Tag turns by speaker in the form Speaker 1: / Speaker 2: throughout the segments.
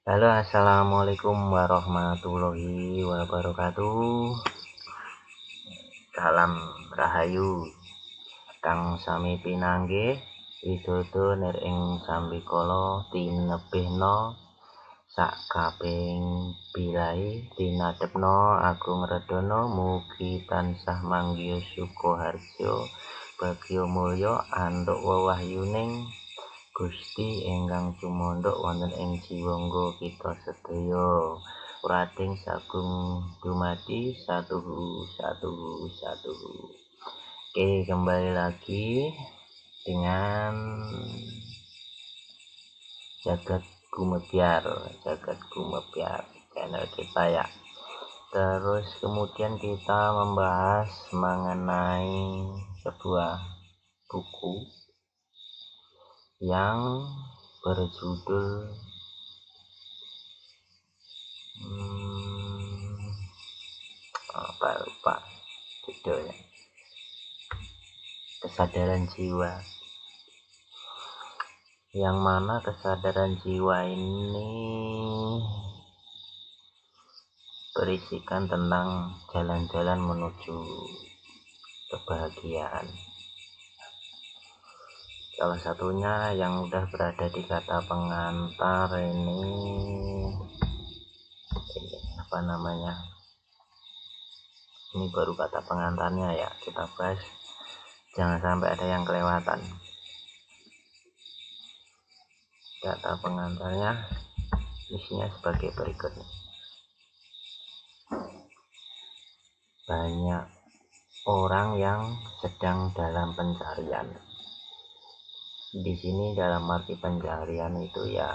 Speaker 1: Halo, assalamualaikum warahmatullahi wabarakatuh. Salam rahayu, kang sami pinanggih widodo nir ing sambikala tinebihna sak kaping bilai tinadepna agung redana mugi tansah manggih sukoharjo bagya mulya antuk wewahyuning Gusti ingkang tumandhak wonten ing jiwangga kita sedaya prating sagung dumadi satuhu. Oke, kembali lagi dengan Jagat Gumebyar channel kita ya. Terus kemudian kita membahas mengenai sebuah buku yang berjudul lupa judulnya, Kesadaran Jiwa, yang mana kesadaran jiwa ini berisikan tentang jalan-jalan menuju kebahagiaan. Salah satunya yang udah berada di kata pengantar ini apa namanya, ini baru kata pengantarnya ya, kita bahas, jangan sampai ada yang kelewatan. Kata pengantarnya isinya sebagai berikut. Banyak orang yang sedang dalam pencarian. Di sini dalam arti pencarian itu ya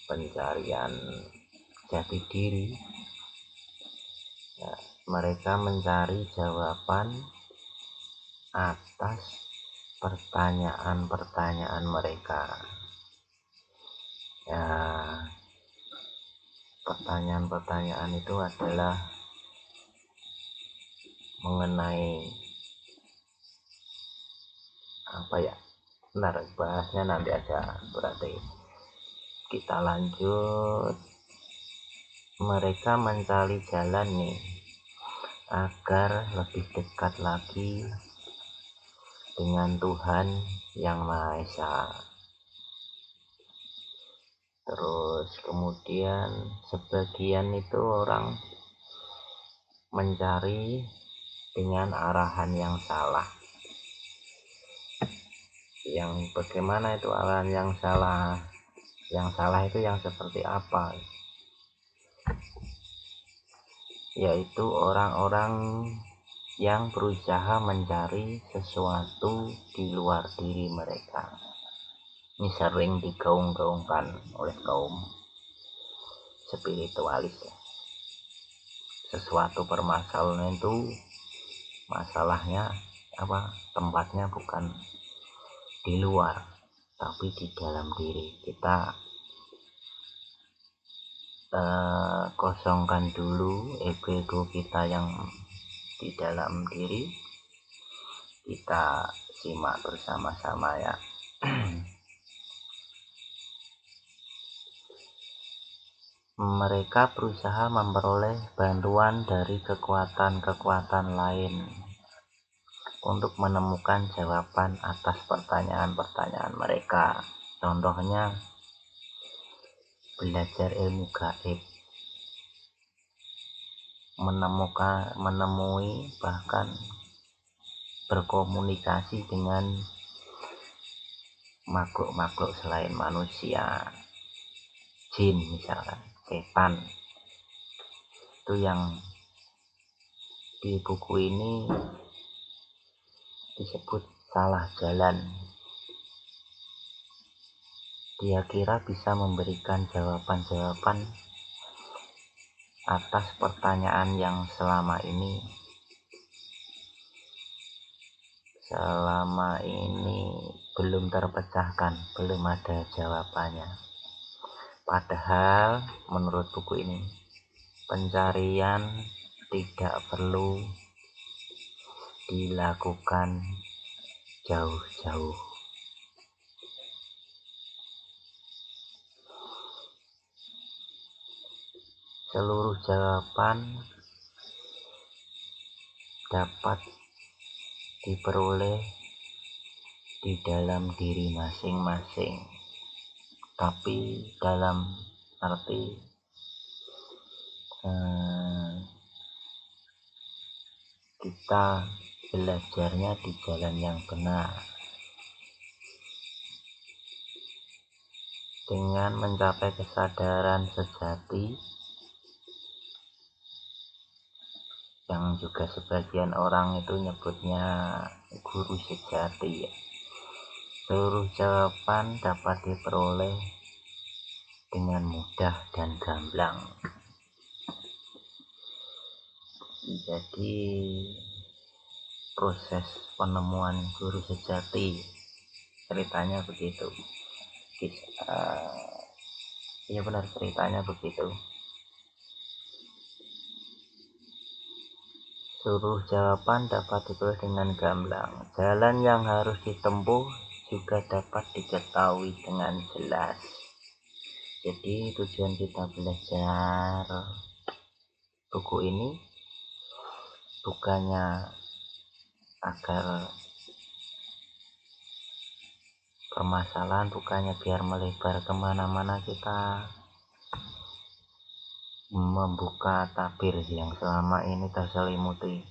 Speaker 1: pencarian jati diri. Ya, mereka mencari jawaban atas pertanyaan-pertanyaan mereka. Ya, pertanyaan-pertanyaan itu adalah mengenai apa ya? Bentar, bahasnya nanti aja, berarti kita lanjut. Mereka mencari jalan nih agar lebih dekat lagi dengan Tuhan yang Maha Esa. Terus kemudian sebagian itu orang mencari dengan arahan yang salah. Yang bagaimana itu arahan yang salah? Yang salah itu yang seperti apa? Yaitu orang-orang yang berusaha mencari sesuatu di luar diri mereka. Ini sering digaung-gaungkan oleh kaum spiritualis ya. Sesuatu permasalahan itu masalahnya apa? Tempatnya bukan di luar, tapi di dalam diri. Kita kosongkan dulu ego kita yang di dalam diri. Kita simak bersama-sama ya. Mereka berusaha memperoleh bantuan dari kekuatan-kekuatan lain untuk menemukan jawaban atas pertanyaan-pertanyaan mereka. Contohnya belajar ilmu gaib, menemui bahkan berkomunikasi dengan makhluk-makhluk selain manusia, jin misalkan, setan. Itu yang di buku ini disebut salah jalan. Dia kira bisa memberikan jawaban-jawaban atas pertanyaan yang selama ini belum terpecahkan, belum ada jawabannya. Padahal menurut buku ini, pencarian tidak perlu dilakukan jauh-jauh. seluruh jawaban dapat diperoleh di dalam diri masing-masing, tapi dalam arti kita belajarnya di jalan yang benar dengan mencapai kesadaran sejati, yang juga sebagian orang itu nyebutnya guru sejati ya. Seluruh jawaban dapat diperoleh dengan mudah dan gamblang. Jadi proses penemuan guru sejati ceritanya begitu. Iya benar, ceritanya begitu. Seluruh jawaban dapat diperoleh dengan gamblang. Jalan yang harus ditempuh juga dapat diketahui dengan jelas. Jadi tujuan kita belajar buku ini bukannya agar permasalahan, bukannya biar melebar kemana-mana kita membuka tabir yang selama ini terselimuti.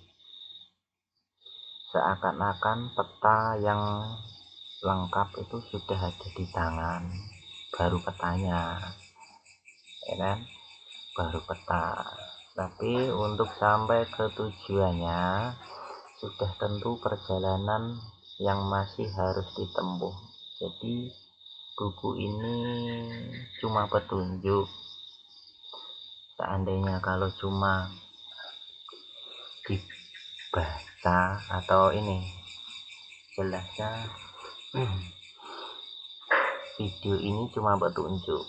Speaker 1: Seakan-akan peta yang lengkap itu sudah ada di tangan, baru petanya, ya kan? Baru peta. Tapi untuk sampai ke tujuannya sudah tentu perjalanan yang masih harus ditempuh. Jadi buku ini cuma petunjuk. Seandainya kalau cuma dibaca atau ini jelasnya video ini cuma petunjuk,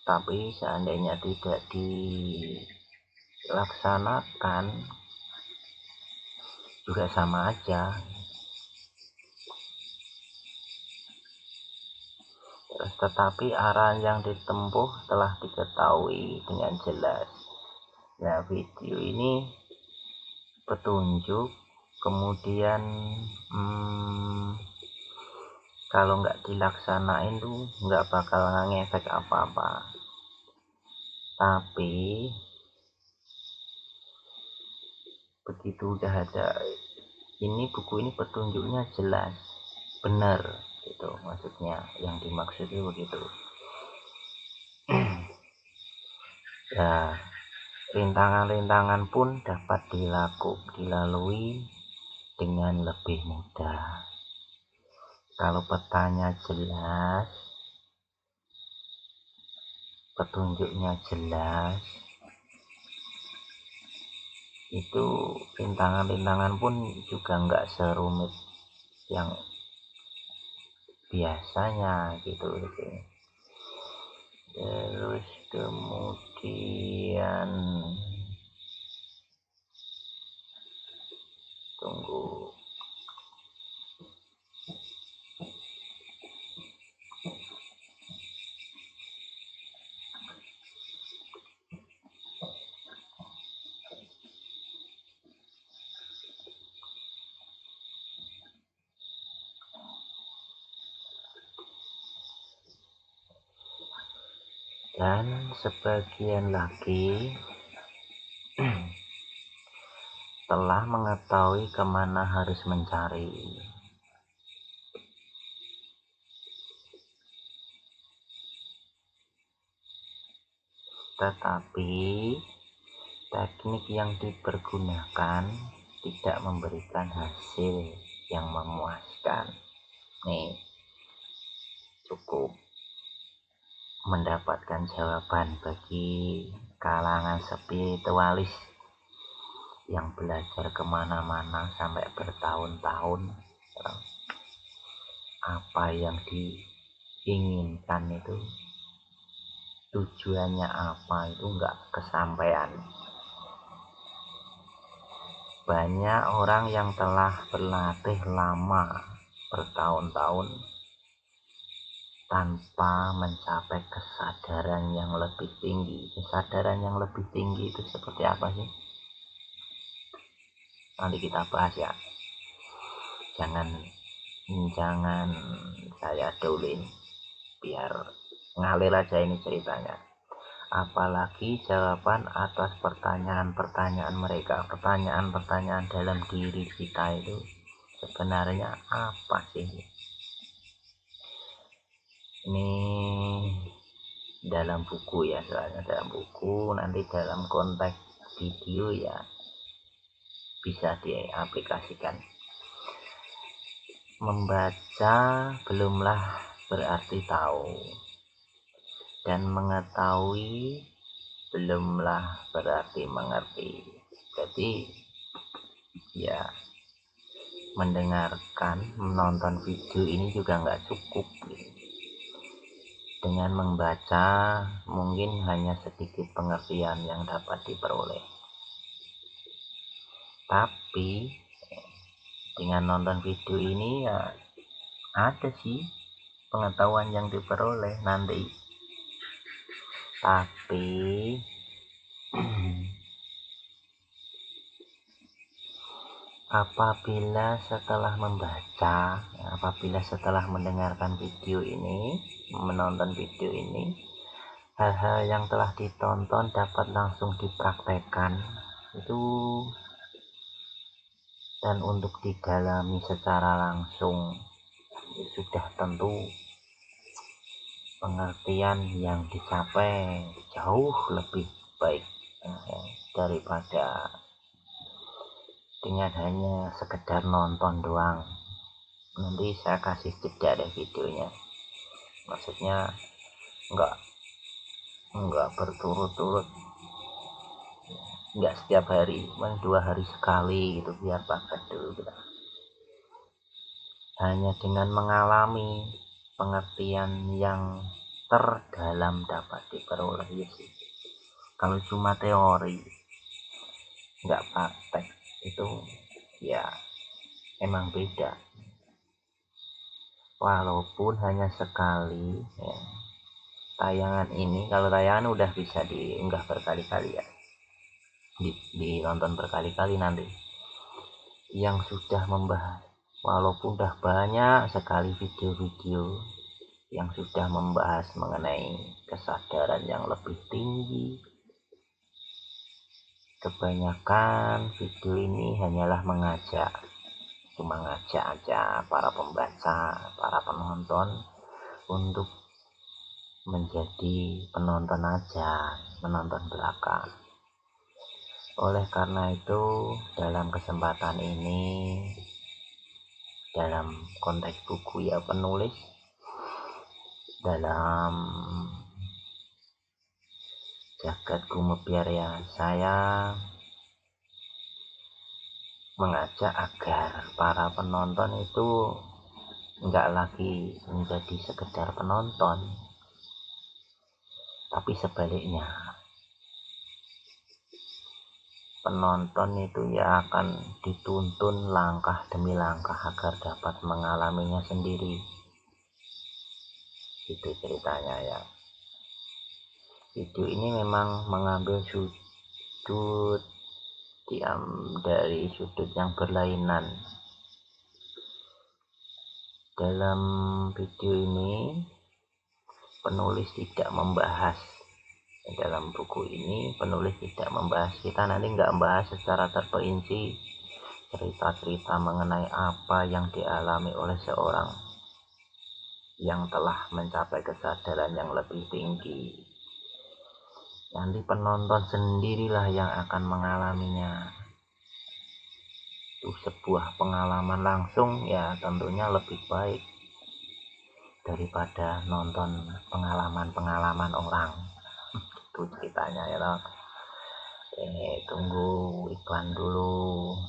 Speaker 1: tapi seandainya tidak dilaksanakan juga sama aja. Tetapi arah yang ditempuh telah diketahui dengan jelas. Nah, video ini petunjuk, kemudian kalau nggak dilaksanain tuh nggak bakal ngefek apa-apa. Tapi begitu udah ada ini, buku ini petunjuknya jelas, benar gitu, maksudnya yang dimaksud itu begitu. Nah, rintangan-rintangan pun dapat dilalui dengan lebih mudah. Kalau petanya jelas, petunjuknya jelas, itu rintangan-rintangan pun juga nggak serumit yang biasanya gitu. Terus kemudian tunggu, dan sebagian lagi telah mengetahui kemana harus mencari. Tetapi teknik yang dipergunakan tidak memberikan hasil yang memuaskan. Nih, cukup mendapatkan jawaban bagi kalangan spiritualis yang belajar kemana-mana sampai bertahun-tahun. Apa yang diinginkan itu, tujuannya apa itu nggak kesampaian. Banyak orang yang telah berlatih lama bertahun-tahun tanpa mencapai kesadaran yang lebih tinggi. Kesadaran yang lebih tinggi itu seperti apa sih? Nanti kita bahas ya. Jangan saya dulin, biar ngalir aja ini ceritanya. Apalagi jawaban atas pertanyaan-pertanyaan mereka, pertanyaan-pertanyaan dalam diri kita itu sebenarnya apa sih? Ini dalam buku ya, soalnya dalam buku, nanti dalam konteks video ya bisa diaplikasikan. Membaca belumlah berarti tahu, dan mengetahui belumlah berarti mengerti. Jadi ya, menonton video ini juga nggak cukup. Dengan membaca mungkin hanya sedikit pengertian yang dapat diperoleh, tapi dengan nonton video ini ya ada sih pengetahuan yang diperoleh nanti. Tapi apabila setelah mendengarkan video ini, menonton video ini, hal-hal yang telah ditonton dapat langsung dipraktekkan itu, dan untuk didalami secara langsung, sudah tentu pengertian yang dicapai jauh lebih baik daripada dengan hanya sekedar nonton doang. Nanti saya kasih jeda deh videonya, maksudnya enggak berturut-turut, enggak setiap hari, 2 hari sekali gitu, biar paket dulu gitu. Hanya dengan mengalami pengertian yang terdalam dapat diperoleh sih. Kalau cuma teori nggak praktek itu ya emang beda. Walaupun hanya sekali ya, tayangan ini, kalau tayangan udah bisa diunggah berkali-kali ya, ditonton berkali-kali nanti. Yang sudah membahas, walaupun udah banyak sekali video-video yang sudah membahas mengenai kesadaran yang lebih tinggi, kebanyakan video ini hanyalah cuma ngajak aja para pembaca, para penonton untuk menjadi penonton aja, menonton belakang. Oleh karena itu, dalam kesempatan ini, dalam konteks buku ya, penulis dalam jagat gumebyar ya, saya mengajak agar para penonton itu enggak lagi menjadi sekedar penonton, tapi sebaliknya, penonton itu ya akan dituntun langkah demi langkah agar dapat mengalaminya sendiri. Itu ceritanya ya. Video ini memang mengambil sudut dari sudut yang berlainan. Dalam video ini penulis tidak membahas, dalam buku ini penulis tidak membahas, kita nanti nggak membahas secara terperinci cerita-cerita mengenai apa yang dialami oleh seorang yang telah mencapai kesadaran yang lebih tinggi. Nanti penonton sendirilah yang akan mengalaminya. Itu sebuah pengalaman langsung ya, tentunya lebih baik daripada nonton pengalaman-pengalaman orang. Itu ceritanya ya toh. Tunggu iklan dulu.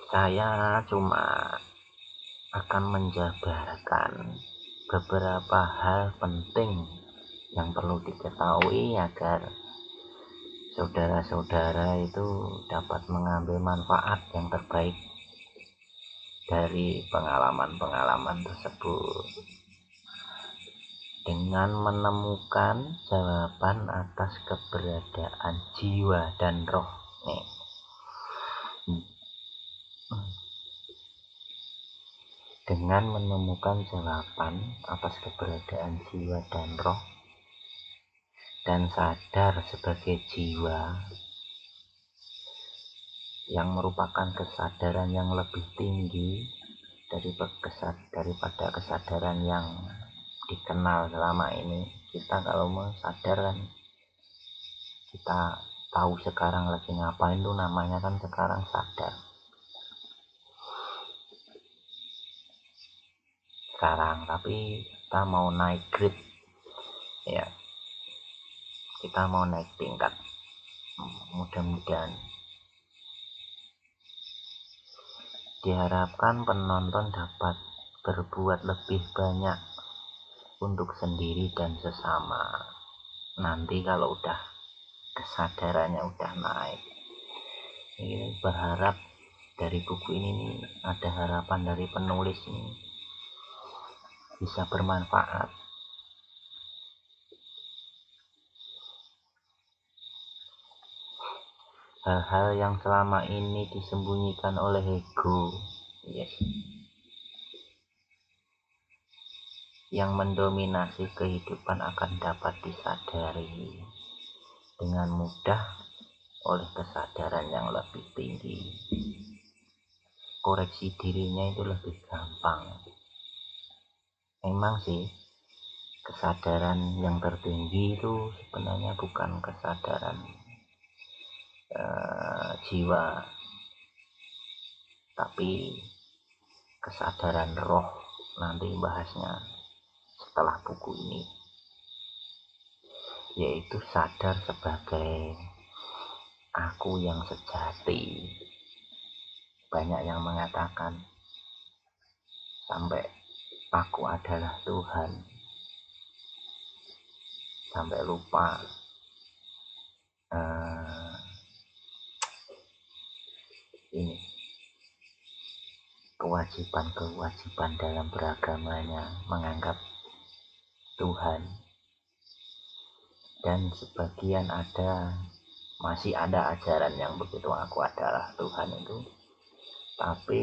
Speaker 1: Saya cuma akan menjabarkan beberapa hal penting yang perlu diketahui agar saudara-saudara itu dapat mengambil manfaat yang terbaik dari pengalaman-pengalaman tersebut dengan menemukan jawaban atas keberadaan jiwa dan roh nih. Dengan menemukan jawaban atas keberadaan jiwa dan roh dan sadar sebagai jiwa yang merupakan kesadaran yang lebih tinggi daripada kesadaran yang dikenal selama ini. Kita kalau mau sadar kan, kita tahu sekarang lagi ngapain tuh namanya kan sekarang sadar. Sekarang tapi kita mau naik grade ya, kita mau naik tingkat. Mudah-mudahan diharapkan penonton dapat berbuat lebih banyak untuk sendiri dan sesama nanti kalau udah kesadarannya udah naik. Ini berharap dari buku ini nih, ada harapan dari penulis ini bisa bermanfaat. Hal-hal yang selama ini disembunyikan oleh ego, yes, yang mendominasi kehidupan akan dapat disadari dengan mudah oleh kesadaran yang lebih tinggi. Koreksi dirinya itu lebih gampang. Memang sih, kesadaran yang tertinggi itu sebenarnya bukan kesadaran jiwa, tapi kesadaran roh. Nanti bahasnya setelah buku ini, yaitu sadar sebagai aku yang sejati. Banyak yang mengatakan sampai aku adalah Tuhan, sampai lupa ini kewajiban dalam beragamanya, menganggap Tuhan. Dan sebagian masih ada ajaran yang begitu, aku adalah Tuhan itu, tapi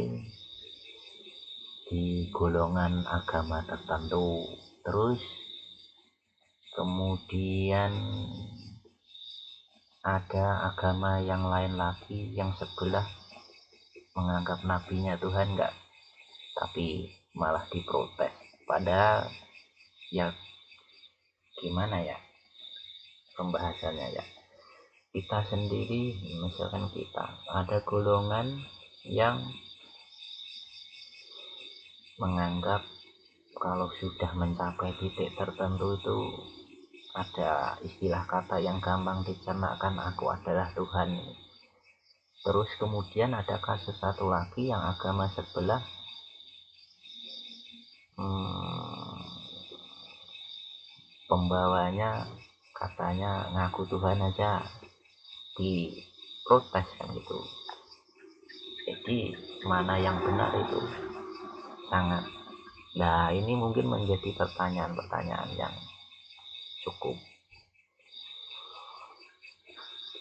Speaker 1: di golongan agama tertentu. Terus kemudian ada agama yang lain lagi yang sebelah menganggap nabinya Tuhan enggak, tapi malah diprotes. Padahal ya gimana ya pembahasannya ya, kita sendiri, misalkan kita ada golongan yang menganggap kalau sudah mencapai titik tertentu itu ada istilah kata yang gampang dicernakkan, aku adalah Tuhan. Terus kemudian ada kasus satu lagi yang agama sebelah pembawanya katanya ngaku Tuhan aja diprotes kan gitu. Jadi mana yang benar itu sangat, nah ini mungkin menjadi pertanyaan-pertanyaan yang cukup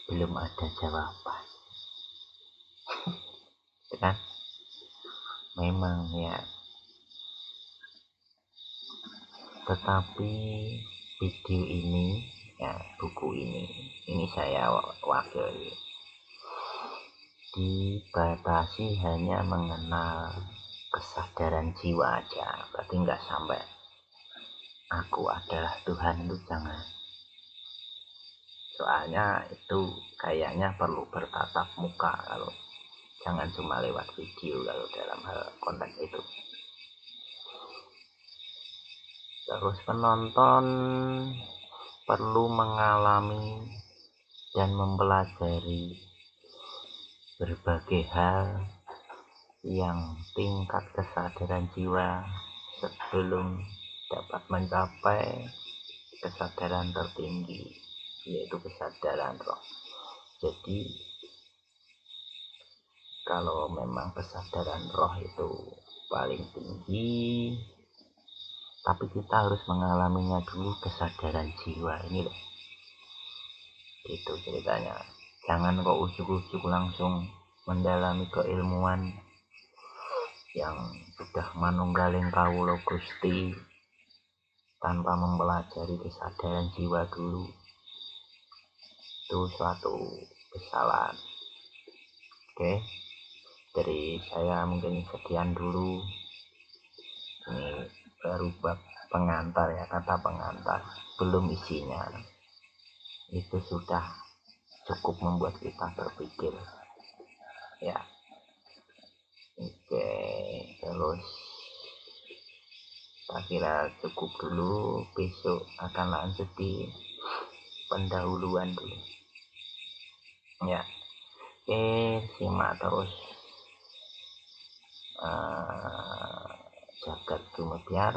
Speaker 1: belum ada jawaban. Kan memang ya, tetapi video ini ya, buku ini saya wakili dibatasi hanya mengenal kesadaran jiwa aja, berarti nggak sampai aku adalah Tuhan, itu jangan. Soalnya itu kayaknya perlu bertatap muka, kalau jangan cuma lewat video kalau dalam hal konteks itu. Terus penonton perlu mengalami dan mempelajari berbagai hal yang tingkat kesadaran jiwa sebelum dapat mencapai kesadaran tertinggi, yaitu kesadaran roh. Jadi kalau memang kesadaran roh itu paling tinggi, tapi kita harus mengalaminya dulu kesadaran jiwa ini loh. Itu ceritanya. Jangan kok ujuk-ujuk langsung mendalami keilmuan yang sudah manunggaling kawula Gusti tanpa mempelajari kesadaran jiwa dulu. Itu suatu kesalahan. Oke, dari saya mungkin sekian dulu. Ini baru bab pengantar ya, kata pengantar, belum isinya. Itu sudah cukup membuat kita berpikir ya. Oke, terus saya kira cukup dulu. Besok akan lanjut di pendahuluan dulu ya. Oke, simak terus jagat Dumebyar.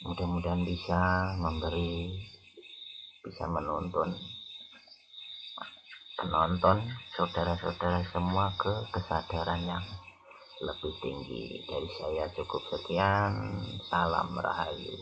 Speaker 1: Mudah-mudahan bisa menuntun penonton, saudara-saudara semua ke kesadaran yang lebih tinggi. Dari saya cukup sekian. Salam Rahayu.